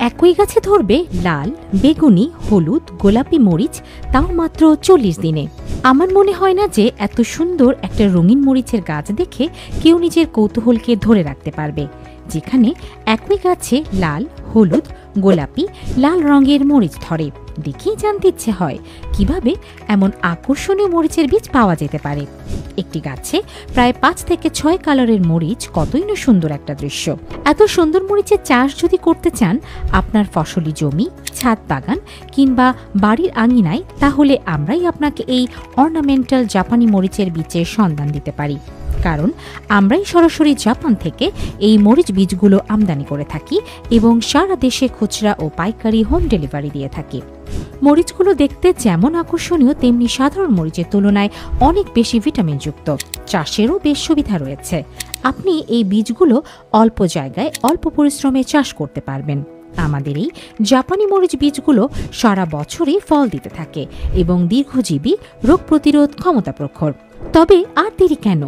একই গাছে ধরবে লাল, বেগুনি, হলুদ, গোলাপি মরিচ, তাও মাত্র 40 দিনে। আমার মনে হয় না যে এত সুন্দর একটা রঙিন মরিচের গাছ দেখে কেউ নিজের কৌতূহলকে ধরে রাখতে পারবে, যেখানে একই গাছে লাল, হলুদ, গোলাপি, লাল রঙের মরিচ ধরে। দেখেই জানতে ইচ্ছে হয় কিভাবে এমন আকর্ষণীয় মরিচের বীজ পাওয়া যেতে পারে। একটি গাছে প্রায় 5 থেকে 6 কালারের মরিচ, কতই না সুন্দর একটা দৃশ্য। এত সুন্দর মরিচের চাষ যদি করতে চান আপনার ফসলি জমি, ছাদ বাগান কিংবা বাড়ির আঙিনায়, তাহলে আমরাই আপনাকে এই অর্নামেন্টাল জাপানি মরিচের বীজের সন্ধান দিতে পারি। কারণ আমরাই সরাসরি জাপান থেকে এই মরিচ বীজগুলো আমদানি করে থাকি এবং সারা দেশে খুচরা ও পাইকারি হোম ডেলিভারি দিয়ে থাকি। মরিচগুলো দেখতে যেমন আকর্ষণীয়, তেমনি সাধারণ মরিচের তুলনায় অনেক বেশি ভিটামিনযুক্ত। চাষেরও বেশ সুবিধা রয়েছে। আপনি এই বীজগুলো অল্প জায়গায় অল্প পরিশ্রমে চাষ করতে পারবেন। আমাদের এই জাপানি মরিচ বীজগুলো সারা বছরই ফল দিতে থাকে এবং দীর্ঘজীবী, রোগ প্রতিরোধ ক্ষমতা প্রখর। তবে আর দেরি কেন,